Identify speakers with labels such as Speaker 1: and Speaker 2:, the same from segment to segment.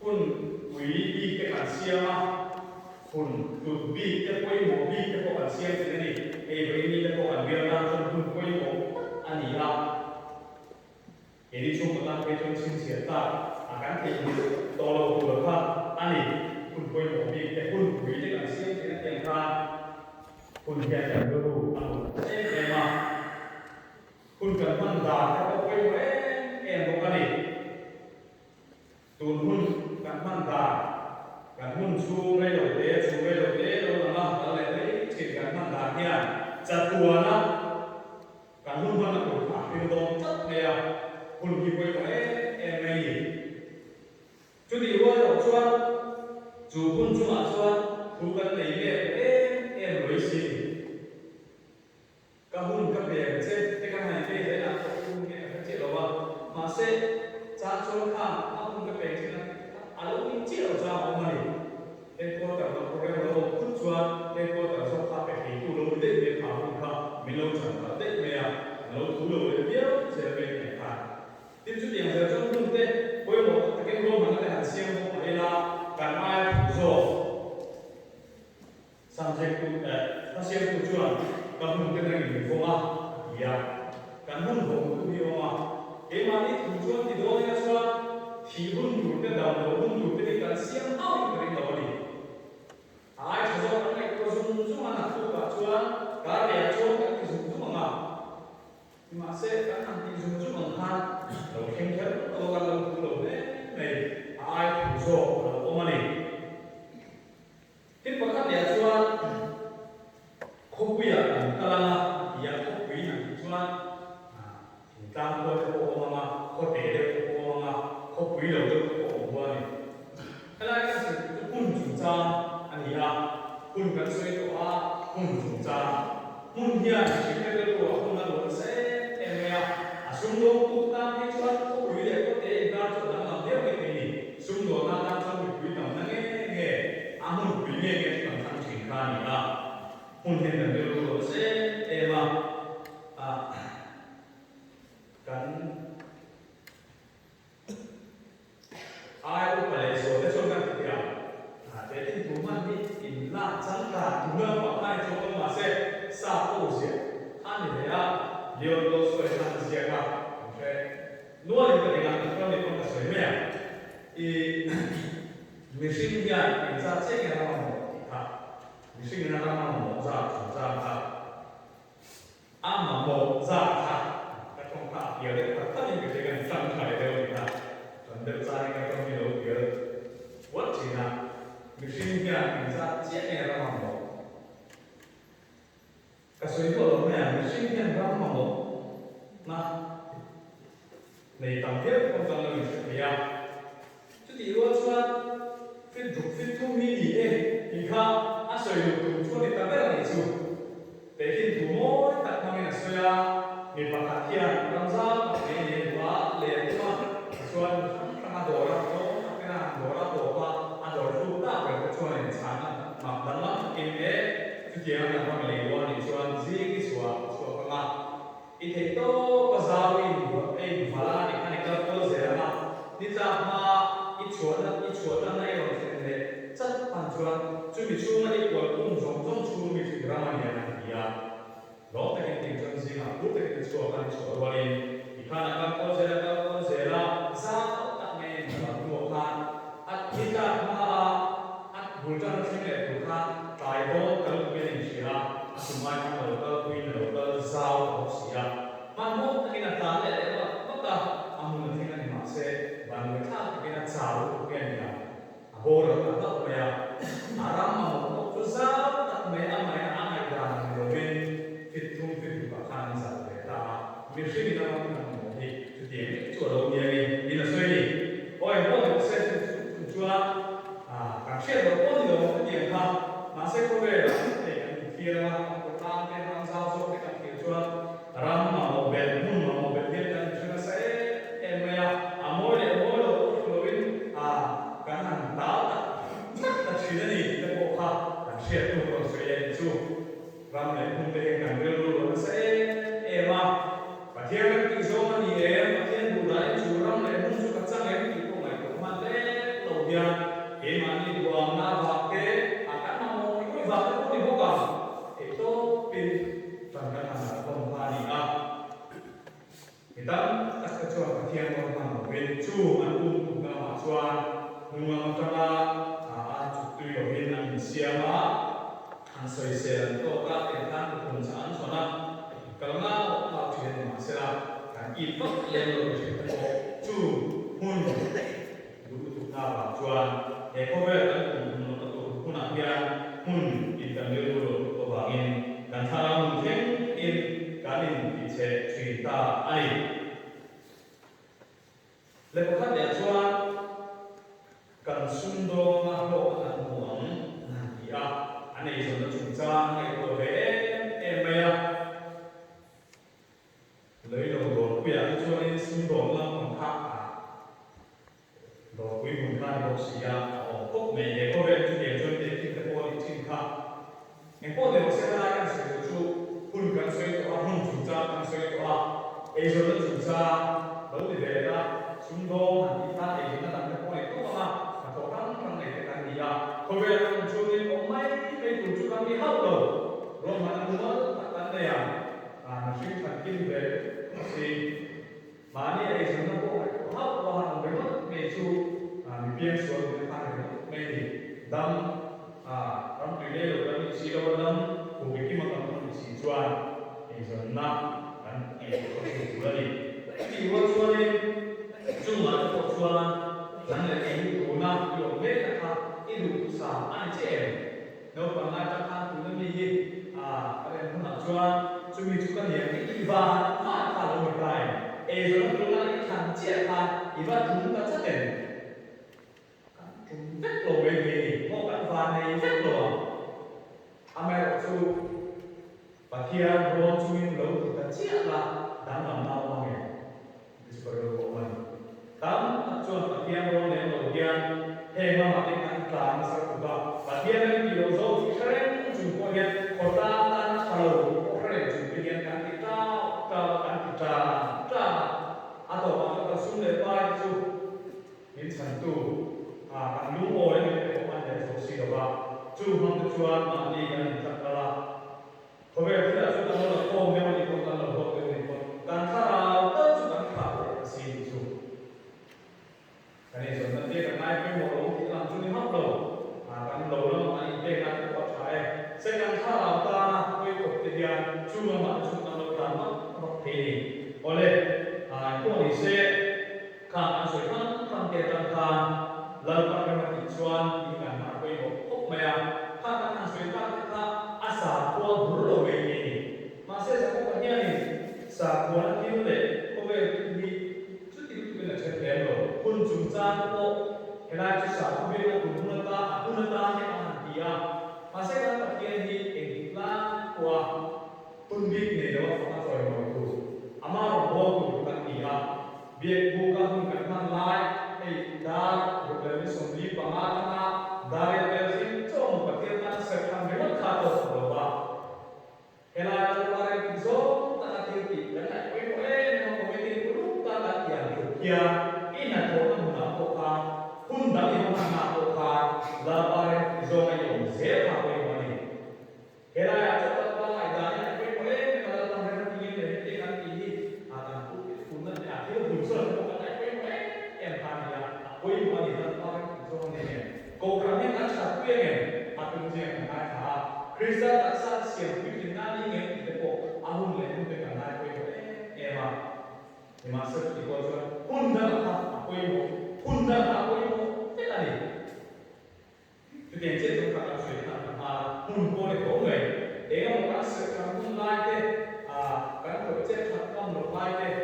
Speaker 1: phun quý đi cái bản xiêm á phun tụt bi cái quay mổ bi cái bộ bản xiêm thế này ấy với đi cái bộ bản biếng đang phun quay mổ anh ấy là cái đi chung một năm cái chung xin xỉa ta cái thì to lâu vừa ha anh ấy phun quay mổ bi cái phun quý cái bản xiêm thế này tiền ra phun cái tiền đâu đủ em mà phun cần phân đà cái bộ quay mổ em bộ cái này tuần hunกันมันตากันหุ่นชูไม่หลบเตะเราละมั้งอะไรนี่เช่นกันมันตาเนี่ยจะตัวนะกันหุ่นมันก็ขาดเป็นตรงจัดเลยอ่ะหุ่นที่ไปก็เอ็มไม่จุดที่ว่าเราชวนจูหุ่นชวนถูกกันในเนี่ยเอ็มเลยสิกับหุ่นกับเด็กเช่นที่กันให้ได้เลยนะหุ่นเนี่ยเช่นเราว่ามาเซ่จ้าชวนข้ามหุ่นกับเด็กเช่นalgo que quiero ya hombre el cuota lo correo lo putua el cuota so pa pe ki tu lo de de pa hu ka mi lo chan ta de me ya lo tu lo de bio se ve ne ka tin chu yang se so tu de poi mo ta ke lo ma na han siam mo ai la kan mai zo sam je ku ta siam ku chuan ka hu ke na ni fo ma ya kan hun ho ku bi o ma e ma ni tu chuan ti do ne so thì hun đủ cái đầu đầu hun đủ cái cái xiêm áo cái đầu đi ai cho cho cái này có dùng dùng mà nạp cả chúa cả để cho cái dùng dùng mà nhưng mà sẽ cái thằng thì dùng dùng bằng han đầu khen khen đầu cái đầu đấy này ai cũng cho đầu mà này cái bậc khác để chúa không quý à cái là ya không quý là chúa chúng ta có cái bộ mà có thể được bộ mà có quý đầu được bộ mà này cái này cái sự quân chủ cha anh ấy à quân cần suy tổ à quân chủ cha quân hiền chỉ cái đồ quân là đồ sẽ em nghe xung đột quốc ta cái chuyện có quý để có thể ra cho nó làm tiếp cái gì xung đột nó đang trong cái quý đồng nó nghe muốn quý nghe cái phần thằng triển khai này là quân hiền là cái đồ sẽ em cần ai cũng phải rồi để cho các cái để tin thủ man đi in la chẳng cả thủ ngơ mà ai cho con mà sẽ sa ô gì anh này à liệu đâu soi anh gì cả ok nuôi được cái này con này con cái soi mẹ thì mình sinh ra mình ra chết cái nào mà mình sinh ra nào mà ra mà ra các con khác nhiều đấy các cái cái này tăng khởi đều là chuẩn bị ra cái con nhiều nhiều what chỉ là mình sinh ra mình ra chết cái nào mà cái số lượng lớn này mình sinh ra nào mà này tầm thiết con cần là mình sẽ thấy chứ thì luôn cho fit to me đi thì ha sử dụng cho để ta biết là gì chứ để khi thủ mối đặt mang cái này xưa mình phải phát hiện làm sao để nhìn qua liền qua chuan các đồ ra đó cái nào đồ ra đồ qua đồ phụ ta phải có chuan này sáng mà đằng lắm kinh tế chứ kia là con này luôn thì chuan gì cái xua các bạn ít thì to có giáo viên em phải là những cái cơ sở mà đi ra mà ít chuan này rồi thì này rất quan trọng chuẩn bị chung là ít quần cũng giống chung bị chỉ ra mà nhà này đó là cái tình trạng gì mà lúc cái chuan cái chuan rồi thì khả năng các cơ sở là sao các nghe là thuộc hàng ít ra mà buổi trưa sinh nhật thuộc hàng tại đó cái lúc bên này chỉ là chúng mai trong đầu cái quy đầu cái sao đó chỉ là mà một cái là ta để là mất ta muốn là cái này mà sẽ bạn người ta cái là sao cái này là hồ rồi các bạn bây giờ ram mà một chút sao các mấy anh ra rồi bên fit các hàng sao để ta mình suy nghĩ là thì điểm chỗ đầu tiên đi là suy nghĩ ôi mỗi người sẽ chúa các chuyện đó có nhiều cái điểm ha mà sẽ có về là để kia là của ta cái làm sao cho cái các kiểu chúa ram mà một bên thiết là chúa sẽ em bây giờ mỗi đồ rồi cái hàng đáo chắc là chỉ là gì cái bộ ha các chuyện của nó sẽ em chú ram này không thể làm được luôn nó sẽ em và thiên cái số mà gì em và thiên bù đấy chú ram này không chú các trang em thì cũng này cũng mà thế đầu tiên hian ke mani duang na va ke akan mau ikut va ke pun dibuka itu pin tanggal tanggal kompani a kita tak kecuali bagian orang bencu anu buka macuan nungang tengah cukup yohin ang siapa ang soisel to ka tentang kepuncaan sona kalau nggak mau jadi masalah kan itu yang lebih cu hun dulu na macuan kowe kan untuk punakian hun ikan dulu to bangin dan salam mungkin in kalin dice cerita ai lepas dia cuan kan sundo ngalo kan muang nanti ane iso cungca itu ya lấy đầu đồ bây giờ cho nên xung đột là còn khác đồ quý vùng khai đồ xì ở quốc mỹ để có vẻ chủ điểm cho nên thì cái bộ lịch trình khác em có thể sẽ là cái sự chú quân cảnh xoay tỏa không chủ tra cảnh xoay tỏa ấy rồi nó chủ tra đó thì về là xung đột hẳn đi ta để nó làm cái bộ lịch tốt mà có thằng này cái gì có vẻ là cho nên có mấy cái tổ chức đang đi học rồi rồi mà nó muốn đặt này nó suy thần kinh về thì mà như vậy thì nó có phải hấp và hàng với mất về chu biên xuống cái hàng với thì đâm đâm tùy đây rồi đâm chỉ đâu đâm của cái mà đâm chỉ chuan thì giờ năm đâm thì có thể chủ đi thì có chuan đi chung mà có chuan rằng là cái của năm kiểu biết là ha cái đủ sản ăn chế nếu bằng ai chắc ăn cũng nên đi cái này không làm chuan chúng mình chúng ta nhận cái và phát là một bài rồi chúng ta cái thằng chia là và chúng ta chắc chắn chúng rất là về gì một cái và này rất là America chú và kia rồi chúng mình lâu thì ta chia là đang làm nào mà nghe cái sự rồi của mình tám chuan và kia rồi nên đầu tiên hệ mà mặc định ăn làm sao cũng được và kia nên bị đầu dâu thì khen chúng có hiện có ta kalau Kemudian kan kita atau apa sumber baik itu min santu kan lu orang yang berkoman dari sosial apa cuma tujuan mandi kan cakala kalau kita sudah mulai kau memang ikut kalau kau ikut dan kalau kau sudah tahu sih itu kan itu nanti kan naik ke mau kita langsung di haplo kan lalu main dengan kuat saya sedang kalau kita ikut dia cuma masuk dalam drama ini oleh kondisi kan asuhan kan ketangan lalu pada tujuan dengan apa yang maya kan asuhan kita asal kuat berlalu ini masih semuanya ini sakuan itu deh kowe di cuti itu kena cekal lo pun jumlah ko kena cuci kowe aku punata yang dia masih kan bagian di iklan kuah pembik ni dalam fakta soal itu, amar bogu bukan dia, biar bukan bukan lain, dah bukan sumber pengalaman dari versi cuma perkiraan sekarang memang kata seberapa, kalau kemarin itu tak terjadi dan memang komite itu tak yang kerja, ini orang menampilkan, undang yang menampilkan, laporan zona yang siapa yang mana, kalau Kau kami kan satu yang atau yang kata Kristen tak sah siapa yang nani yang kita kok ahun leh untuk kan naik emang seperti kau cakap undang aku yang tadi itu yang jadi kalau sudah boleh kau dengan orang sekarang lain kan kau cakap kamu lain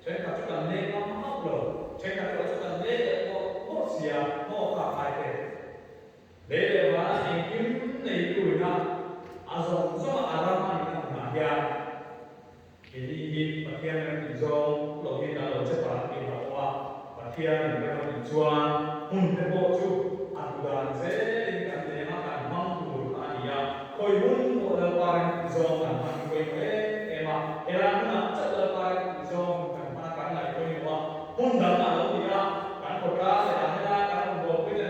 Speaker 1: saya katakan ni kamu apa saya katakan ni kau siap mau apa Lele ba ingin itu na azam sama araman kan bahaya. Ini bagian yang jauh login kalau cepat kita bawa bagian yang tujuan untuk bocu aturan saya kan dia makan mampu dia. Koi pun orang paling jauh kan koi emak elang nak cepat paling jauh kan makan lagi koi emak pun dah kalau dia kan kota saya kan buat kita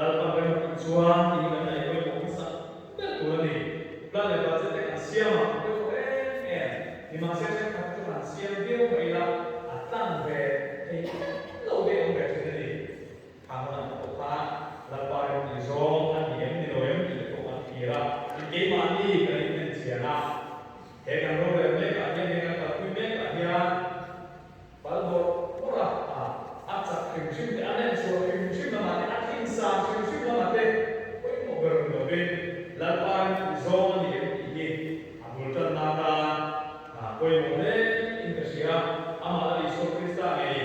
Speaker 1: lalpan bai chuan ti na nei koi ko sa ta tu ni la le ba che te siam ma ko ni ma se se ka tu na siam dio bai la atang ve ei lo de on ve che ni ha ma ko pa lalpan ni zong an ni em ni lo em ni ko ma ti ra ke ma ni ka ni men sia na he kan ro le me ka ni ka ka ku me ka ya balbo ora acha kimshim de anen so kimshim na mate akin sa kimshim na mate koi mo ber no be la pan zone ni ye abul tan na ta koi mo le intesia ama ali so krista nei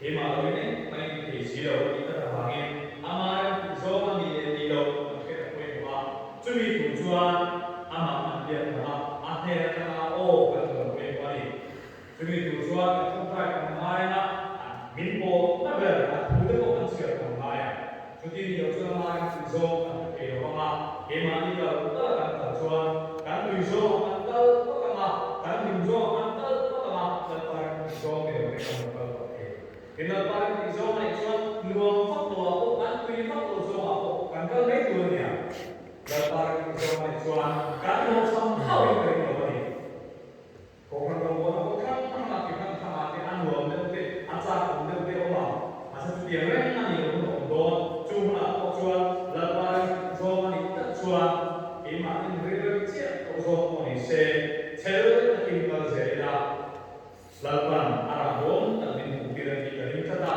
Speaker 1: he ma lo ne mai ki si lo ki ta ba nge ama zone ni ni lo ke ta koi ma chu mi tu chuan ama man dia na a ne ta na o ka to koi ma ni Jadi tu suat kumpai kumaya, minpo naber, bukan kau ansur kumaya. Jadi ni orang lain tujuh, kalau orang emani kalau tak kan tujuan, kan tujuh antal pertama, kan tujuh antal pertama, lepas tujuh mereka berpakai. Kenal paling tujuh mereka tujuan luang faktor aku, kan tujuh faktor tujuh aku, kan kalau ni tujuannya, lepas tujuh mereka tujuan, kan mau sampai ke ini. Orang orang kan kita mati anu nanti asal nanti orang asal dia mana ni orang don cuma cuan lepas cuan itu cuan iman ini receh orang ini cel kita jadi lepas arah don tapi mungkin kita ini kata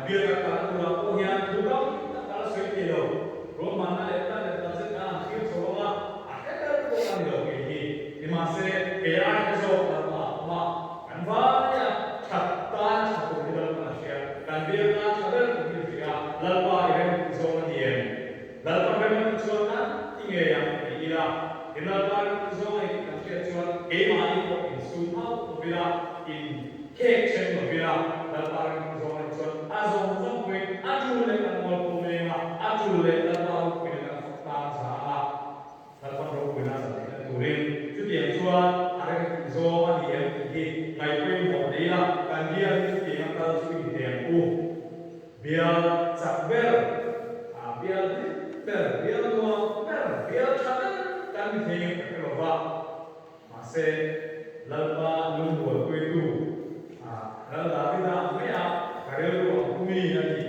Speaker 1: biar kata orang yang bukan kita kalau sekilo rumah mana lepas sekarang kita semua akhirnya orang ini di masa era itu Banyak catatan satu di dalam manusia dan dia sadar juga lalu yang zona dia lalu memang zona tinggal yang ia lalu zona itu manusia zona emani ko insulta bila in kechen bila lalu zona azon sampai ajule kan mau pemema ajule lalu kita fakta salah lalu kita sadar turin jadi yang zona ada zona dia ngày quên một đấy là càng dia thì chúng ta suy nghĩ tiền u bia chặt bel bia bel bia tua bel bia chặt càng thì cái đồ vật mà sẽ lalpa luôn buat quên tu lalpa kita mấy cái điều của mình là gì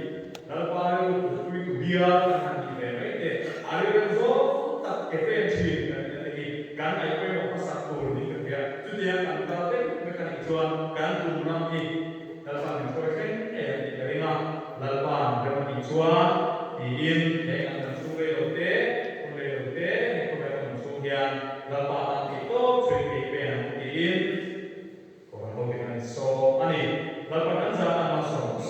Speaker 1: lalpa luôn quên tu bia càng thì về mấy cái ada yang so tak efisien kan lagi kan ngày quên một cái satu ni kerja itu dia kan kalau Tuan kan tunang di dalam proses dari lalpan dalam tuan diin dengan sungai lote dengan sungai lalpan itu sungai yang diin kalau dengan so ani lalpan kan zaman masuk